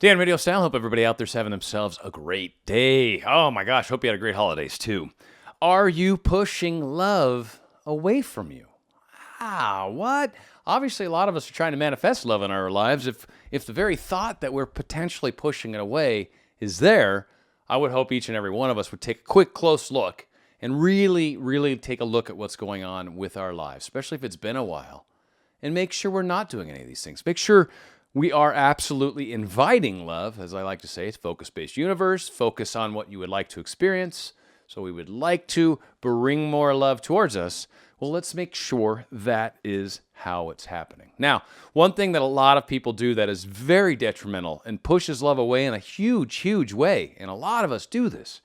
Dan, RadioStyle. Hope everybody out there's having themselves a great day. Oh my gosh, hope you had a great holidays too. Are you pushing love away from you? What? Obviously, a lot of us are trying to manifest love in our lives. If the very thought that we're potentially pushing it away is there, I would hope each and every one of us would take a quick, close look and really, really take a look at what's going on with our lives, especially if it's been a while, and make sure we're not doing any of these things. Make sure we are absolutely inviting love. As I like to say, it's focus-based universe. Focus on what you would like to experience. So we would like to bring more love towards us. Well, let's make sure that is how it's happening. Now, one thing that a lot of people do that is very detrimental and pushes love away in a huge, huge way, and a lot of us do this,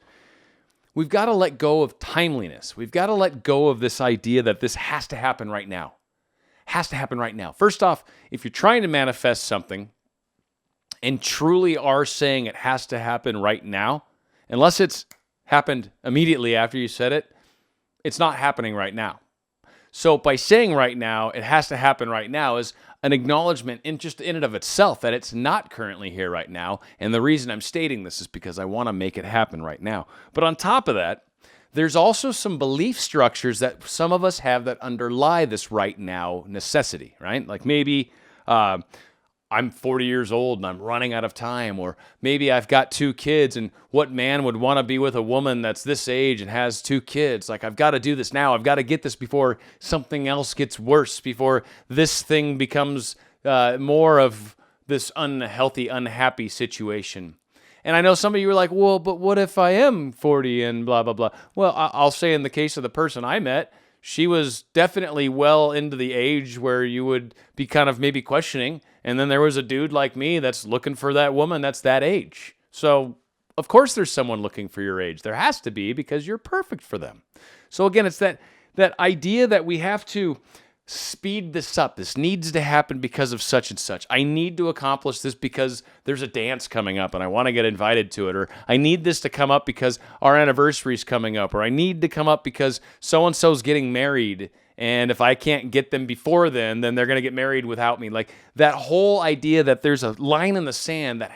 we've got to let go of timeliness. We've got to let go of this idea that this has to happen right now. Has to happen right now. First off, if you're trying to manifest something and truly are saying it has to happen right now, unless it's happened immediately after you said it, it's not happening right now. So by saying right now, it has to happen right now is an acknowledgement in and of itself that it's not currently here right now. And the reason I'm stating this is because I want to make it happen right now. But on top of that, there's also some belief structures that some of us have that underlie this right now necessity, right? Like maybe I'm 40 years old and I'm running out of time, or maybe I've got 2 kids, and what man would want to be with a woman that's this age and has 2 kids? Like, I've got to do this now. I've got to get this before something else gets worse, before this thing becomes more of this unhealthy, unhappy situation. And I know some of you are like, well, but what if I am 40 and blah, blah, blah? Well, I'll say in the case of the person I met, she was definitely well into the age where you would be kind of maybe questioning. And then there was a dude like me that's looking for that woman that's that age. So, of course, there's someone looking for your age. There has to be, because you're perfect for them. So, again, it's that idea that we have to speed this up. This needs to happen because of such and such. I need to accomplish this because there's a dance coming up and I want to get invited to it. Or I need this to come up because our anniversary is coming up. Or I need to come up because so-and-so's getting married. And if I can't get them before then they're going to get married without me. Like that whole idea that there's a line in the sand that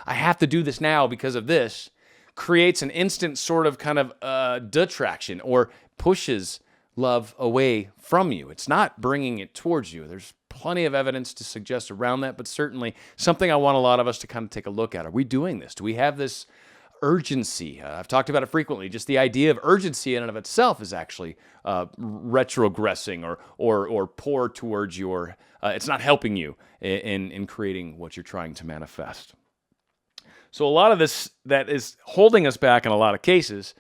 I have to do this now because of this, creates an instant sort of kind of detraction or pushes love away from you. It's not bringing it towards you. There's plenty of evidence to suggest around that, but certainly something I want a lot of us to kind of take a look at. Are we doing this? Do we have this urgency? I've talked about it frequently. Just the idea of urgency in and of itself is actually retrogressing or poor towards your, it's not helping you in creating what you're trying to manifest. So a lot of this that is holding us back in a lot of cases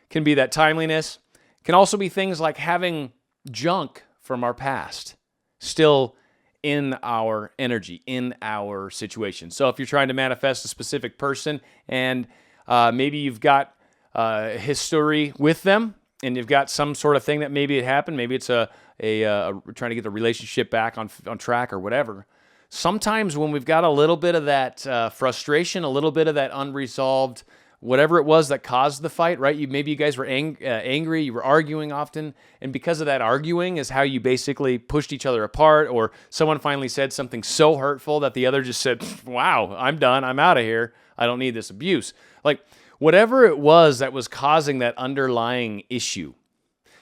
can be that timeliness. Can also be things like having junk from our past still in our energy, in our situation. So if you're trying to manifest a specific person and maybe you've got history with them and you've got some sort of thing that maybe it happened, maybe it's a trying to get the relationship back on track or whatever. Sometimes when we've got a little bit of that frustration, a little bit of that unresolved whatever it was that caused the fight, right? Maybe you guys were angry, you were arguing often, and because of that arguing is how you basically pushed each other apart, or someone finally said something so hurtful that the other just said, wow, I'm done, I'm out of here, I don't need this abuse. Like, whatever it was that was causing that underlying issue,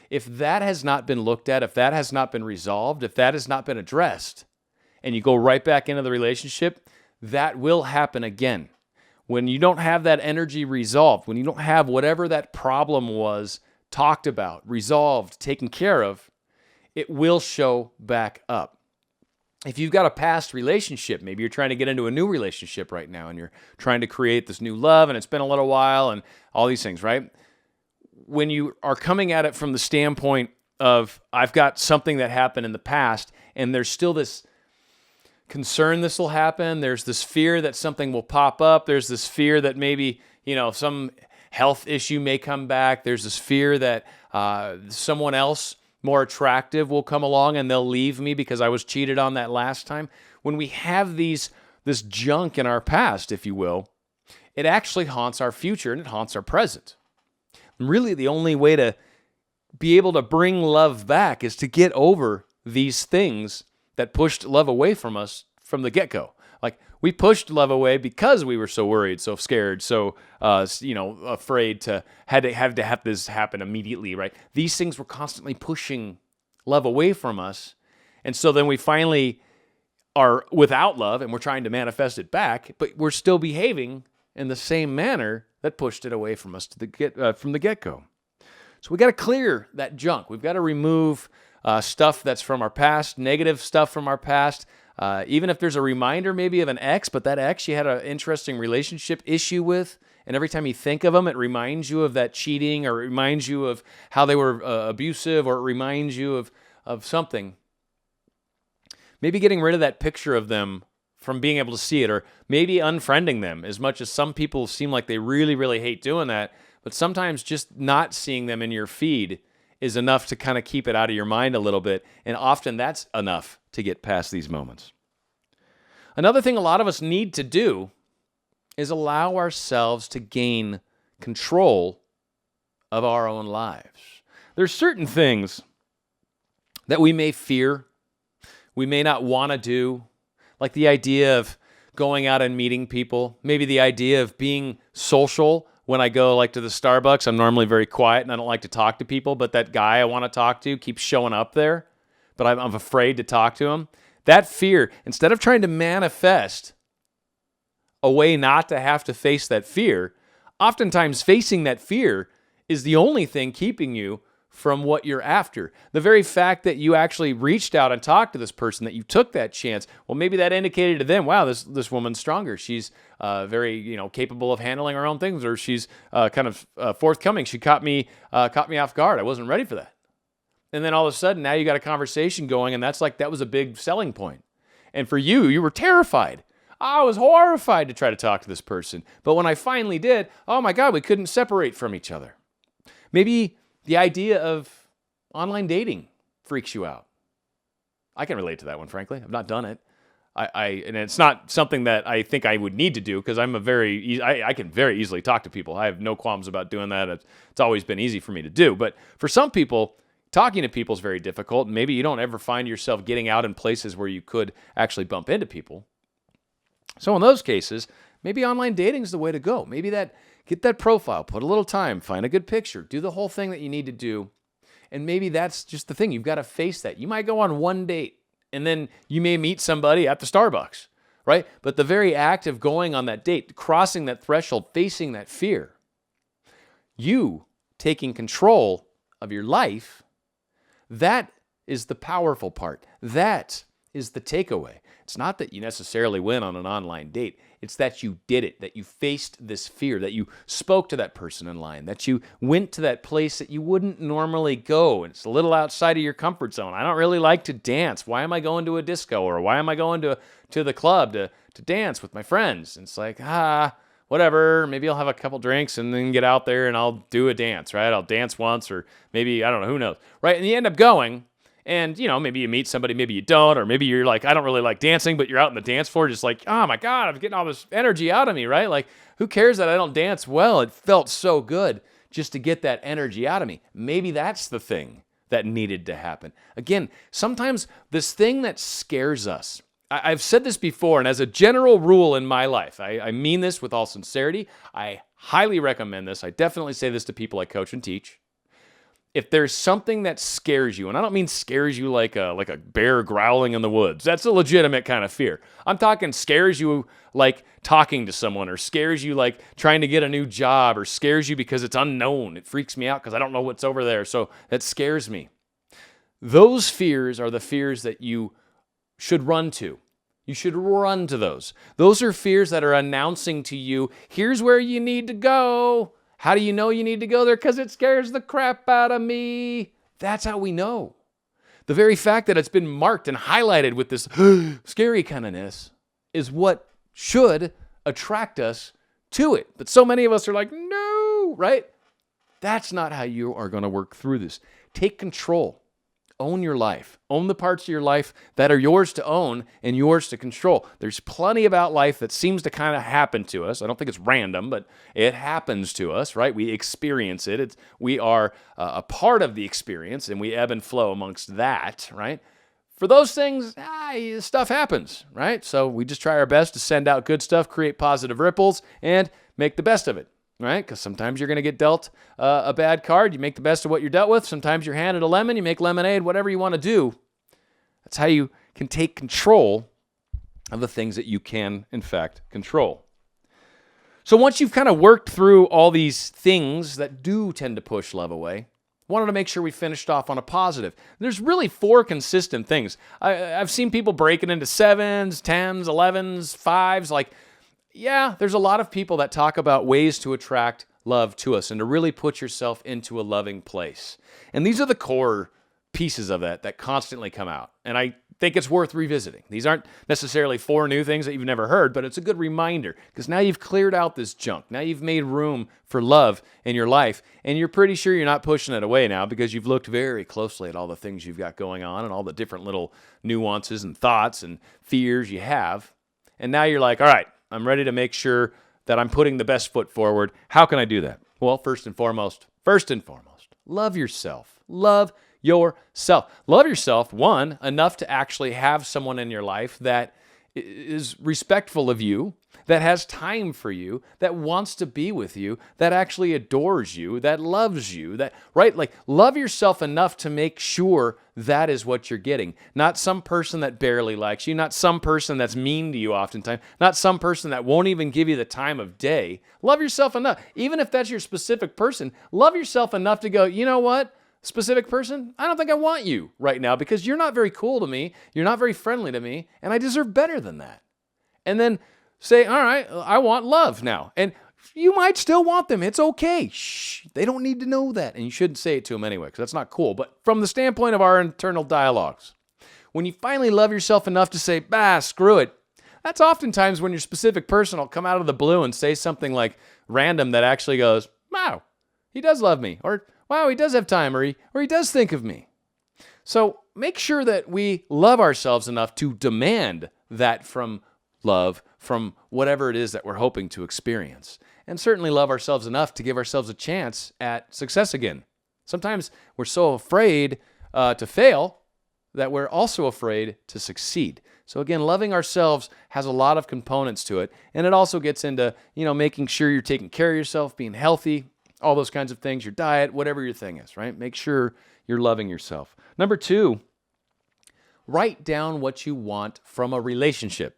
if that has not been looked at, if that has not been resolved, if that has not been addressed, and you go right back into the relationship, that will happen again. When you don't have that energy resolved, when you don't have whatever that problem was talked about, resolved, taken care of, it will show back up. If you've got a past relationship, maybe you're trying to get into a new relationship right now and you're trying to create this new love and it's been a little while and all these things, right? When you are coming at it from the standpoint of, I've got something that happened in the past and there's still this concern this will happen. There's this fear that something will pop up. There's this fear that maybe, some health issue may come back. There's this fear that someone else more attractive will come along and they'll leave me because I was cheated on that last time. When we have this junk in our past, if you will, it actually haunts our future and it haunts our present. And really, the only way to be able to bring love back is to get over these things that pushed love away from us from the get-go. Like, we pushed love away because we were so worried, so scared, so afraid to have this happen immediately, right? These things were constantly pushing love away from us, and so then we finally are without love, and we're trying to manifest it back, but we're still behaving in the same manner that pushed it away from us from the get-go. So we got to clear that junk. We've got to remove stuff that's from our past, negative stuff from our past. Even if there's a reminder maybe of an ex, but that ex you had an interesting relationship issue with, and every time you think of them, it reminds you of that cheating, or it reminds you of how they were abusive, or it reminds you of something. Maybe getting rid of that picture of them from being able to see it, or maybe unfriending them, as much as some people seem like they really, really hate doing that. But sometimes just not seeing them in your feed is enough to kind of keep it out of your mind a little bit. And often that's enough to get past these moments. Another thing a lot of us need to do is allow ourselves to gain control of our own lives. There's certain things that we may fear, we may not want to do, like the idea of going out and meeting people, maybe the idea of being social. When I go like to the Starbucks, I'm normally very quiet and I don't like to talk to people, but that guy I want to talk to keeps showing up there, but I'm afraid to talk to him. That fear, instead of trying to manifest a way not to have to face that fear, oftentimes facing that fear is the only thing keeping you from what you're after. The very fact that you actually reached out and talked to this person, that you took that chance, well, maybe that indicated to them, wow, this woman's stronger. She's very capable of handling her own things, or she's kind of forthcoming. She caught me off guard. I wasn't ready for that. And then all of a sudden, now you got a conversation going, and that was a big selling point. And for you, you were terrified. I was horrified to try to talk to this person. But when I finally did, oh my God, we couldn't separate from each other. Maybe the idea of online dating freaks you out. I can relate to that one, frankly. I've not done it. And it's not something that I think I would need to do, because I can very easily talk to people. I have no qualms about doing that. It's always been easy for me to do. But for some people, talking to people is very difficult. And maybe you don't ever find yourself getting out in places where you could actually bump into people. So in those cases, maybe online dating is the way to go. Maybe get that profile, put a little time, find a good picture, do the whole thing that you need to do. And maybe that's just the thing. You've got to face that. You might go on one date, and then you may meet somebody at the Starbucks, right? But the very act of going on that date, crossing that threshold, facing that fear, you taking control of your life, that is the powerful part. That is the takeaway. It's not that you necessarily went on an online date. It's that you did it, that you faced this fear, that you spoke to that person in line, that you went to that place that you wouldn't normally go. And it's a little outside of your comfort zone. I don't really like to dance. Why am I going to a disco? Or why am I going to the club to dance with my friends? And it's like, whatever. Maybe I'll have a couple drinks and then get out there and I'll do a dance, right? I'll dance once, or maybe, I don't know, who knows, right? And you end up going. And, maybe you meet somebody, maybe you don't, or maybe you're like, I don't really like dancing, but you're out on the dance floor just like, oh my God, I'm getting all this energy out of me, right? Like, who cares that I don't dance well? It felt so good just to get that energy out of me. Maybe that's the thing that needed to happen. Again, sometimes this thing that scares us, I've said this before, and as a general rule in my life, I mean this with all sincerity. I highly recommend this. I definitely say this to people I coach and teach. If there's something that scares you, and I don't mean scares you like a bear growling in the woods. That's a legitimate kind of fear. I'm talking scares you like talking to someone, or scares you like trying to get a new job, or scares you because it's unknown. It freaks me out because I don't know what's over there, so that scares me. Those fears are the fears that you should run to. You should run to those. Those are fears that are announcing to you, here's where you need to go. How do you know you need to go there? Because it scares the crap out of me. That's how we know. The very fact that it's been marked and highlighted with this scary kind ofness is what should attract us to it. But so many of us are like, no, right? That's not how you are going to work through this. Take control. Own your life. Own the parts of your life that are yours to own and yours to control. There's plenty about life that seems to kind of happen to us. I don't think it's random, but it happens to us, right? We experience it. We are a part of the experience, and we ebb and flow amongst that, right? For those things, stuff happens, right? So we just try our best to send out good stuff, create positive ripples, and make the best of it, right? Because sometimes you're going to get dealt a bad card. You make the best of what you're dealt with. Sometimes you're handed a lemon. You make lemonade, whatever you want to do. That's how you can take control of the things that you can, in fact, control. So once you've kind of worked through all these things that do tend to push love away, wanted to make sure we finished off on a positive. There's really 4 consistent things. I've seen people break it into 7s, 10s, 11s, 5s. Like, yeah, there's a lot of people that talk about ways to attract love to us and to really put yourself into a loving place. And these are the core pieces of that constantly come out. And I think it's worth revisiting. These aren't necessarily 4 new things that you've never heard, but it's a good reminder because now you've cleared out this junk. Now you've made room for love in your life, and you're pretty sure you're not pushing it away now because you've looked very closely at all the things you've got going on and all the different little nuances and thoughts and fears you have. And now you're like, all right, I'm ready to make sure that I'm putting the best foot forward. How can I do that? Well, first and foremost, love yourself. Love yourself. Love yourself, one, enough to actually have someone in your life that is respectful of you, that has time for you, that wants to be with you, that actually adores you, that loves you, that, right? Like, love yourself enough to make sure that is what you're getting. Not some person that barely likes you, not some person that's mean to you oftentimes, not some person that won't even give you the time of day. Love yourself enough. Even if that's your specific person, love yourself enough to go, you know what? Specific person, I don't think I want you right now because you're not very cool to me, you're not very friendly to me, and I deserve better than that. And then say, all right, I want love now. And you might still want them. It's okay. Shh, they don't need to know that. And you shouldn't say it to them anyway because that's not cool. But from the standpoint of our internal dialogues, when you finally love yourself enough to say, screw it, that's oftentimes when your specific person will come out of the blue and say something like random that actually goes, wow, he does love me, or wow, he does have time, or he does think of me. So make sure that we love ourselves enough to demand that from love, from whatever it is that we're hoping to experience. And certainly love ourselves enough to give ourselves a chance at success again. Sometimes we're so afraid to fail that we're also afraid to succeed. So again, loving ourselves has a lot of components to it. And it also gets into, making sure you're taking care of yourself, being healthy, all those kinds of things, your diet, whatever your thing is, right? Make sure you're loving yourself. Number 2, write down what you want from a relationship.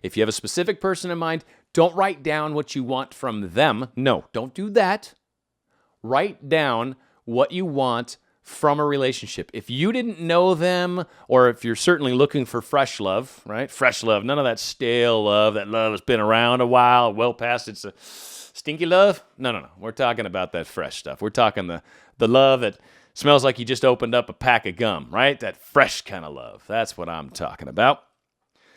If you have a specific person in mind, don't write down what you want from them. No, don't do that. Write down what you want from a relationship. If you didn't know them, or if you're certainly looking for fresh love, right? Fresh love, none of that stale love, that love has been around a while, well past its stinky love? No. We're talking about that fresh stuff. We're talking the love that smells like you just opened up a pack of gum, right? That fresh kind of love. That's what I'm talking about.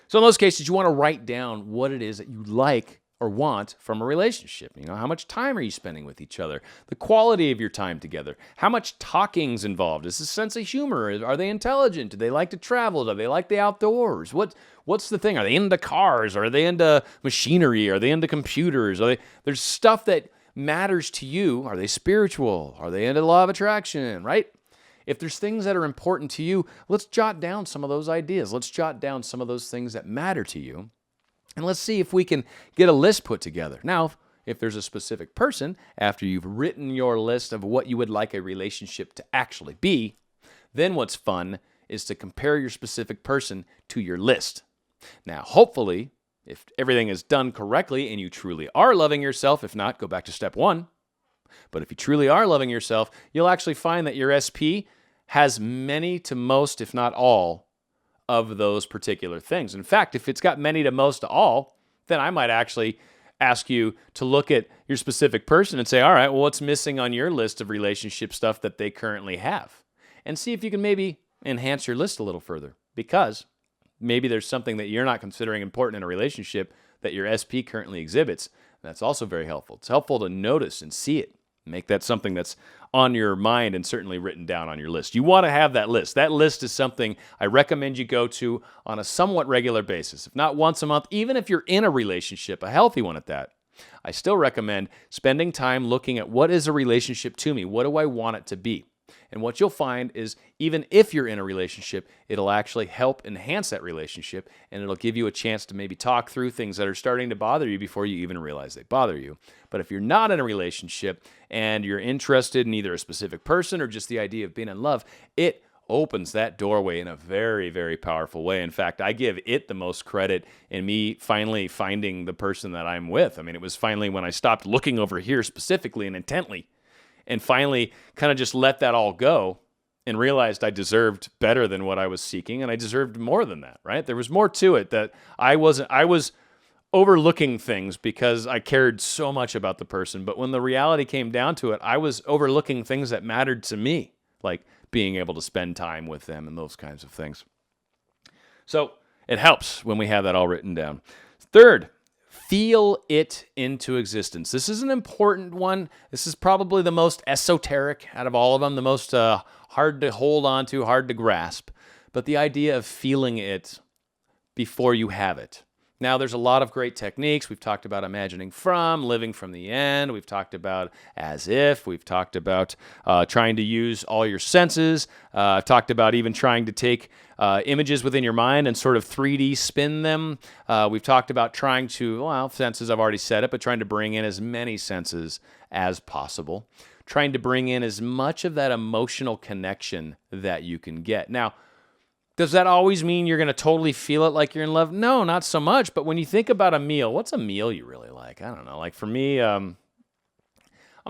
So in those cases, you want to write down what it is that you like or want from a relationship. How much time are you spending with each other? The quality of your time together. How much talking's involved? Is this a sense of humor? Are they intelligent? Do they like to travel? Do they like the outdoors? What's the thing? Are they into cars? Are they into machinery? Are they into computers? There's stuff that matters to you. Are they spiritual? Are they into the law of attraction, right? If there's things that are important to you, let's jot down some of those ideas. Let's jot down some of those things that matter to you. And let's see if we can get a list put together. Now, if there's a specific person, after you've written your list of what you would like a relationship to actually be, then what's fun is to compare your specific person to your list. Now, hopefully, if everything is done correctly and you truly are loving yourself, if not, go back to step 1. But if you truly are loving yourself, you'll actually find that your SP has many to most, if not all, of those particular things. In fact, if it's got many to most to all, then I might actually ask you to look at your specific person and say, all right, well, what's missing on your list of relationship stuff that they currently have? And see if you can maybe enhance your list a little further, because maybe there's something that you're not considering important in a relationship that your SP currently exhibits. That's also very helpful. It's helpful to notice and see it. Make that something that's on your mind and certainly written down on your list. You want to have that list. That list is something I recommend you go to on a somewhat regular basis. If not once a month, even if you're in a relationship, a healthy one at that, I still recommend spending time looking at what is a relationship to me? What do I want it to be? And what you'll find is even if you're in a relationship, it'll actually help enhance that relationship, and it'll give you a chance to maybe talk through things that are starting to bother you before you even realize they bother you. But if you're not in a relationship and you're interested in either a specific person or just the idea of being in love, it opens that doorway in a very, very powerful way. In fact, I give it the most credit in me finally finding the person that I'm with. I mean, it was finally when I stopped looking over here specifically and intently and finally kind of just let that all go and realized I deserved better than what I was seeking, and I deserved more than that, right? There was more to it that I was overlooking things because I cared so much about the person, but when the reality came down to it, I was overlooking things that mattered to me, like being able to spend time with them and those kinds of things. So it helps when we have that all written down. Third, feel it into existence. This is an important one. This is probably the most esoteric out of all of them, the most hard to hold on to, hard to grasp. But the idea of feeling it before you have it. Now, there's a lot of great techniques. We've talked about imagining from, living from the end. We've talked about as if. We've talked about trying to use all your senses. I've talked about even trying to take images within your mind and sort of 3D spin them. We've talked about trying to, well, senses, I've already said it, but trying to bring in as many senses as possible. Trying to bring in as much of that emotional connection that you can get. Now, does that always mean you're going to totally feel it like you're in love? No, not so much. But when you think about a meal, what's a meal you really like? I don't know. Like for me, I'm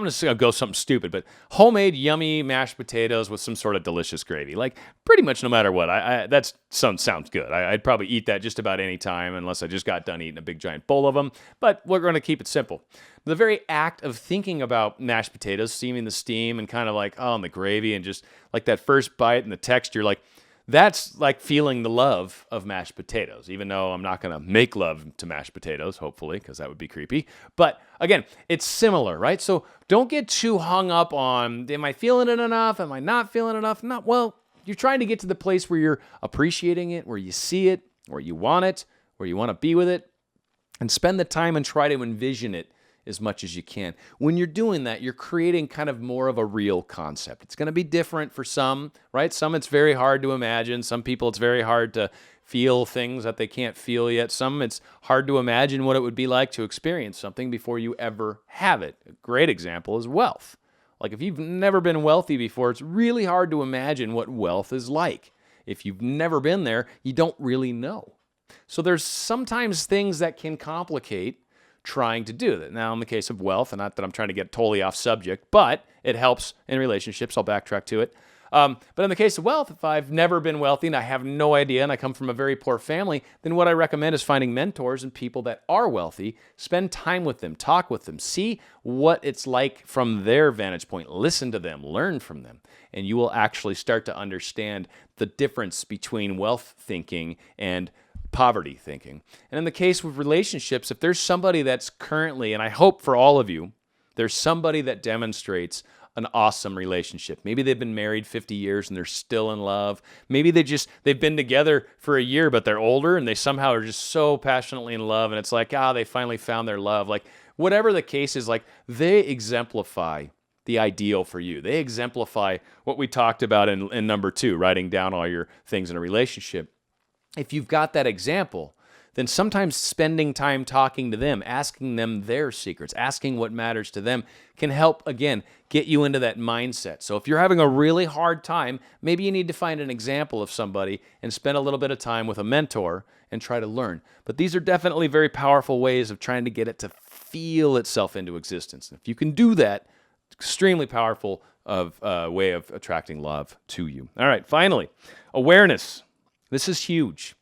just going to go something stupid, but homemade, yummy mashed potatoes with some sort of delicious gravy. Like pretty much no matter what. That sounds good. I'd probably eat that just about any time unless I just got done eating a big giant bowl of them. But we're going to keep it simple. The very act of thinking about mashed potatoes, seeing the steam and kind of like, oh, and the gravy and just like that first bite and the texture, like, that's like feeling the love of mashed potatoes, even though I'm not going to make love to mashed potatoes, hopefully, because that would be creepy. But again, it's similar, right? So don't get too hung up on, am I feeling it enough? Am I not feeling enough? Not well. You're trying to get to the place where you're appreciating it, where you see it, where you want it, where you want to be with it, and spend the time and try to envision it as much as you can. When you're doing that, you're creating kind of more of a real concept. It's going to be different for some, right? Some it's very hard to imagine. Some people it's very hard to feel things that they can't feel yet. Some it's hard to imagine what it would be like to experience something before you ever have it. A great example is wealth. Like if you've never been wealthy before, it's really hard to imagine what wealth is like. If you've never been there, you don't really know. So there's sometimes things that can complicate trying to do that. Now, in the case of wealth, and not that I'm trying to get totally off subject, but it helps in relationships. I'll backtrack to it. But in the case of wealth, if I've never been wealthy and I have no idea and I come from a very poor family, then what I recommend is finding mentors and people that are wealthy, spend time with them, talk with them, see what it's like from their vantage point, listen to them, learn from them, and you will actually start to understand the difference between wealth thinking and poverty thinking. And in the case of relationships, if there's somebody that's currently, and I hope for all of you, there's somebody that demonstrates an awesome relationship. Maybe they've been married 50 years and they're still in love. Maybe they've been together for a year, but they're older and they somehow are just so passionately in love. And it's like, they finally found their love. Like whatever the case is, like they exemplify the ideal for you. They exemplify what we talked about in number 2, writing down all your things in a relationship. If you've got that example, then sometimes spending time talking to them, asking them their secrets, asking what matters to them can help, again, get you into that mindset. So if you're having a really hard time, maybe you need to find an example of somebody and spend a little bit of time with a mentor and try to learn. But these are definitely very powerful ways of trying to get it to feel itself into existence. And if you can do that, extremely powerful way of attracting love to you. All right, finally, awareness. This is huge.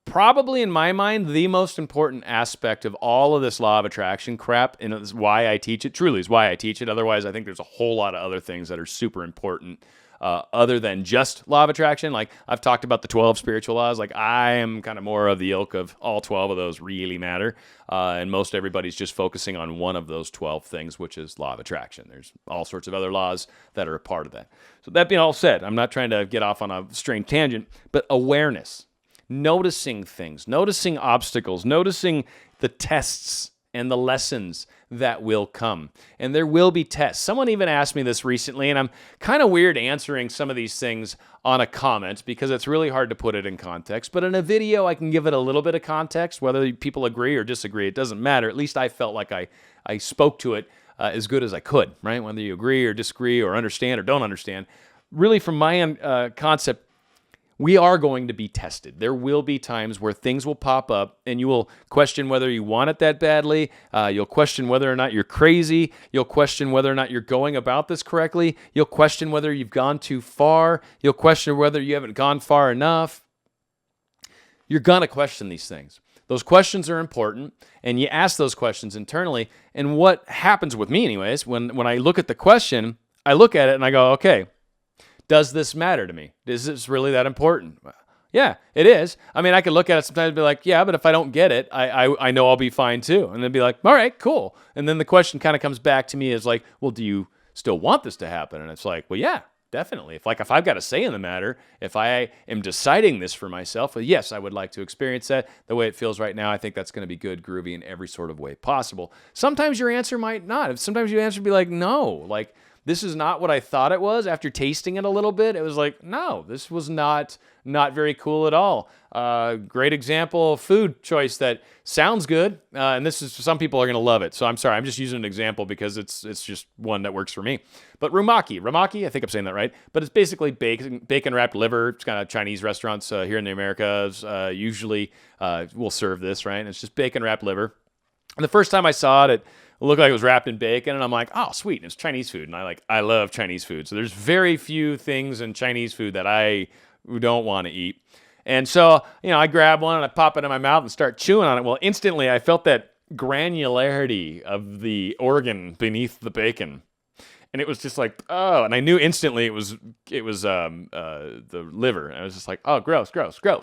Probably in my mind, the most important aspect of all of this law of attraction crap, and it's why I teach it, truly is why I teach it. Otherwise, I think there's a whole lot of other things that are super important other than just law of attraction. Like I've talked about the 12 spiritual laws. Like I am kind of more of the ilk of all 12 of those really matter. And most everybody's just focusing on one of those 12 things, which is law of attraction. There's all sorts of other laws that are a part of that. So that being all said, I'm not trying to get off on a strange tangent, but awareness, noticing things, noticing obstacles, noticing the tests and the lessons that will come. And there will be tests. Someone even asked me this recently, and I'm kind of weird answering some of these things on a comment because it's really hard to put it in context. But in a video, I can give it a little bit of context. Whether people agree or disagree, it doesn't matter. At least I felt like I spoke to it as good as I could, right? Whether you agree or disagree or understand or don't understand. Really, from my concept, we are going to be tested. There will be times where things will pop up and you will question whether you want it that badly. You'll question whether or not you're crazy. You'll question whether or not you're going about this correctly. You'll question whether you've gone too far. You'll question whether you haven't gone far enough. You're going to question these things. Those questions are important, and you ask those questions internally. And what happens with me anyways, when I look at the question, I look at it and I go, okay, does this matter to me? Is this really that important? Yeah, it is. I mean, I could look at it sometimes and be like, yeah, but if I don't get it, I know I'll be fine too. And then be like, all right, cool. And then the question kind of comes back to me as like, well, do you still want this to happen? And it's like, well, yeah, definitely. If I've got a say in the matter, if I am deciding this for myself, well, yes, I would like to experience that the way it feels right now. I think that's going to be good, groovy in every sort of way possible. Sometimes your answer might not. Sometimes your answer would be like, no, like, this is not what I thought it was. After tasting it a little bit, it was like, no, this was not very cool at all. Great example of food choice that sounds good, and this is, some people are going to love it. So I'm sorry, I'm just using an example because it's just one that works for me. But rumaki, I think I'm saying that right, but it's basically bacon wrapped liver. It's kind of Chinese restaurants here in the Americas usually will serve this, right? And it's just bacon wrapped liver. And the first time I saw it, it looked like it was wrapped in bacon, and I'm like, oh, sweet, and it's Chinese food, and I love Chinese food. So there's very few things in Chinese food that I don't want to eat. And so, I grab one and I pop it in my mouth and start chewing on it. Well, instantly I felt that granularity of the organ beneath the bacon. And it was just like, oh, and I knew instantly it was the liver. And I was just like, oh, gross,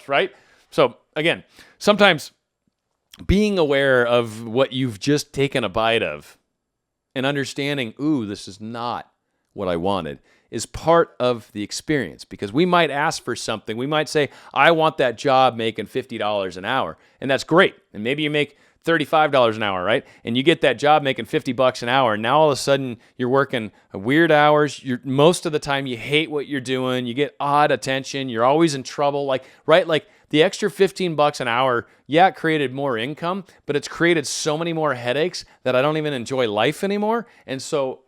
right? So again, sometimes being aware of what you've just taken a bite of and understanding, ooh, this is not what I wanted, is part of the experience. Because we might ask for something. We might say, I want that job making $50 an hour. And that's great. And maybe you make $35 an hour, right? And you get that job making $50 an hour. And now all of a sudden you're working weird hours. Most of the time you hate what you're doing. You get odd attention. You're always in trouble. Right? The extra $15 an hour, yeah, it created more income, but it's created so many more headaches that I don't even enjoy life anymore. And so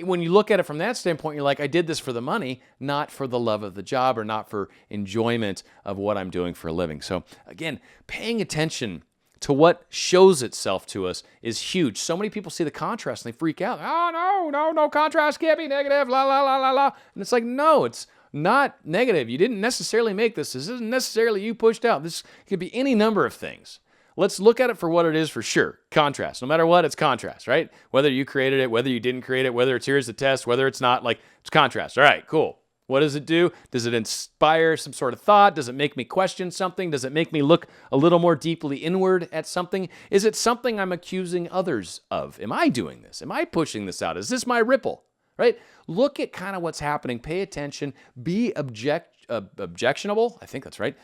when you look at it from that standpoint, you're like, I did this for the money, not for the love of the job or not for enjoyment of what I'm doing for a living. So again, paying attention to what shows itself to us is huge. So many people see the contrast and they freak out. Oh, no, contrast can't be negative, la, la, la, la, la. And it's like, no, it's not negative. You didn't necessarily make this. This isn't necessarily you pushed out. This could be any number of things. Let's look at it for what it is for sure. Contrast. No matter what, it's contrast, right? Whether you created it, whether you didn't create it, whether it's here's the test, whether it's not, it's contrast. All right, cool. What does it do? Does it inspire some sort of thought? Does it make me question something? Does it make me look a little more deeply inward at something? Is it something I'm accusing others of? Am I doing this? Am I pushing this out? Is this my ripple? Right? Look at kind of what's happening. Pay attention. Be objectionable. I think that's right.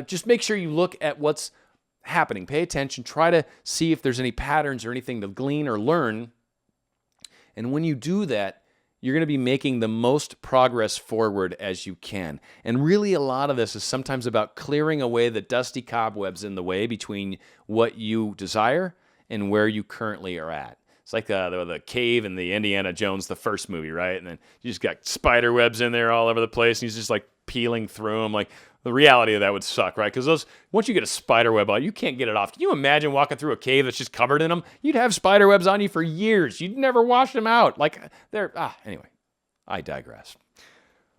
Just make sure you look at what's happening. Pay attention. Try to see if there's any patterns or anything to glean or learn. And when you do that, you're going to be making the most progress forward as you can. And really a lot of this is sometimes about clearing away the dusty cobwebs in the way between what you desire and where you currently are at. It's like the cave in the Indiana Jones, the first movie, right? And then you just got spider webs in there all over the place, and he's just like peeling through them. Like the reality of that would suck, right? Because once you get a spider web on, you can't get it off. Can you imagine walking through a cave that's just covered in them? You'd have spider webs on you for years. You'd never wash them out. Anyway, I digress.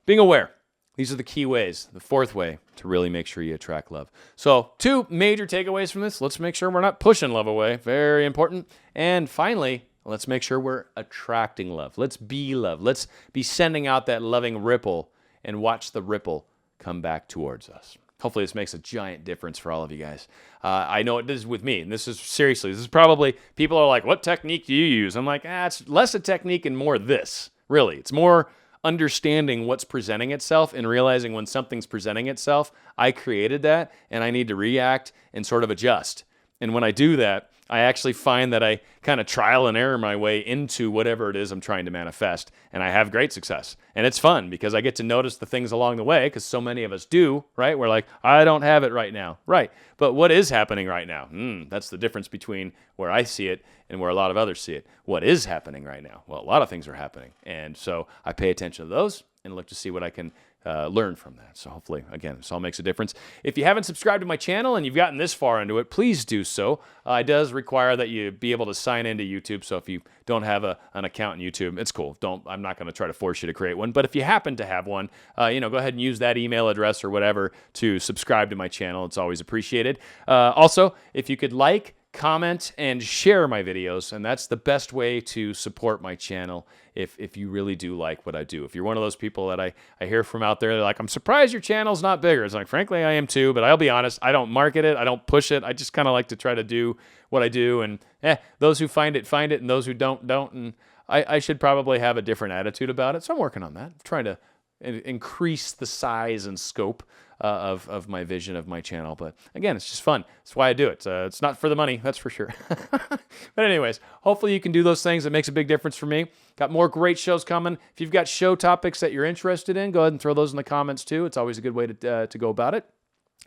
Being aware. These are the key ways, the fourth way to really make sure you attract love. So 2 major takeaways from this. Let's make sure we're not pushing love away. Very important. And finally, let's make sure we're attracting love. Let's be love. Let's be sending out that loving ripple and watch the ripple come back towards us. Hopefully this makes a giant difference for all of you guys. I know it does with me. And this is probably, people are like, what technique do you use? I'm like, it's less a technique and more this. Really, it's more understanding what's presenting itself and realizing when something's presenting itself, I created that and I need to react and sort of adjust. And when I do that, I actually find that I kind of trial and error my way into whatever it is I'm trying to manifest. And I have great success. And it's fun because I get to notice the things along the way, because so many of us do, right? We're like, I don't have it right now. Right. But what is happening right now? That's the difference between where I see it and where a lot of others see it. What is happening right now? Well, a lot of things are happening. And so I pay attention to those and look to see what I can learn from that. So hopefully, again, this all makes a difference. If you haven't subscribed to my channel and you've gotten this far into it, please do so. It does require that you be able to sign into YouTube. So if you don't have an account in YouTube, it's cool. I'm not going to try to force you to create one. But if you happen to have one, go ahead and use that email address or whatever to subscribe to my channel. It's always appreciated. Also, if you could like, comment, and share my videos, and that's the best way to support my channel if you really do like what I do. If you're one of those people that I hear from out there, they're like, I'm surprised your channel's not bigger. It's like, frankly, I am too, but I'll be honest, I don't market it, I don't push it, I just kind of like to try to do what I do, and those who find it, and those who don't, and I should probably have a different attitude about it, so I'm working on that. I'm trying to increase the size and scope of my vision of my channel. But again, it's just fun. That's why I do it. It's not for the money, that's for sure. But anyways, hopefully you can do those things. It makes a big difference for me. Got more great shows coming. If you've got show topics that you're interested in, go ahead and throw those in the comments too. It's always a good way to go about it.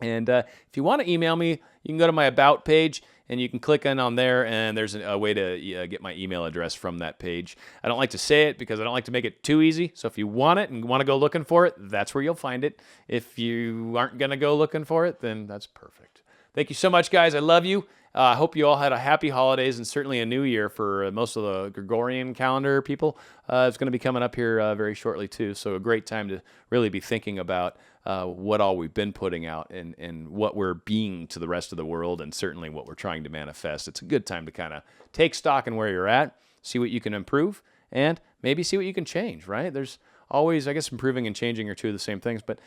And if you want to email me, you can go to my About page, and you can click in on there, and there's a way to get my email address from that page. I don't like to say it because I don't like to make it too easy. So if you want it and want to go looking for it, that's where you'll find it. If you aren't going to go looking for it, then that's perfect. Thank you so much, guys. I love you. I hope you all had a happy holidays and certainly a new year for most of the Gregorian calendar people. It's going to be coming up here very shortly, too. So a great time to really be thinking about what all we've been putting out and what we're being to the rest of the world, and certainly what we're trying to manifest. It's a good time to kind of take stock in where you're at, see what you can improve, and maybe see what you can change, right? There's always, I guess, improving and changing are two of the same things. But,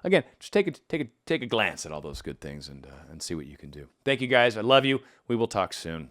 again, just take a glance at all those good things and see what you can do. Thank you, guys. I love you. We will talk soon.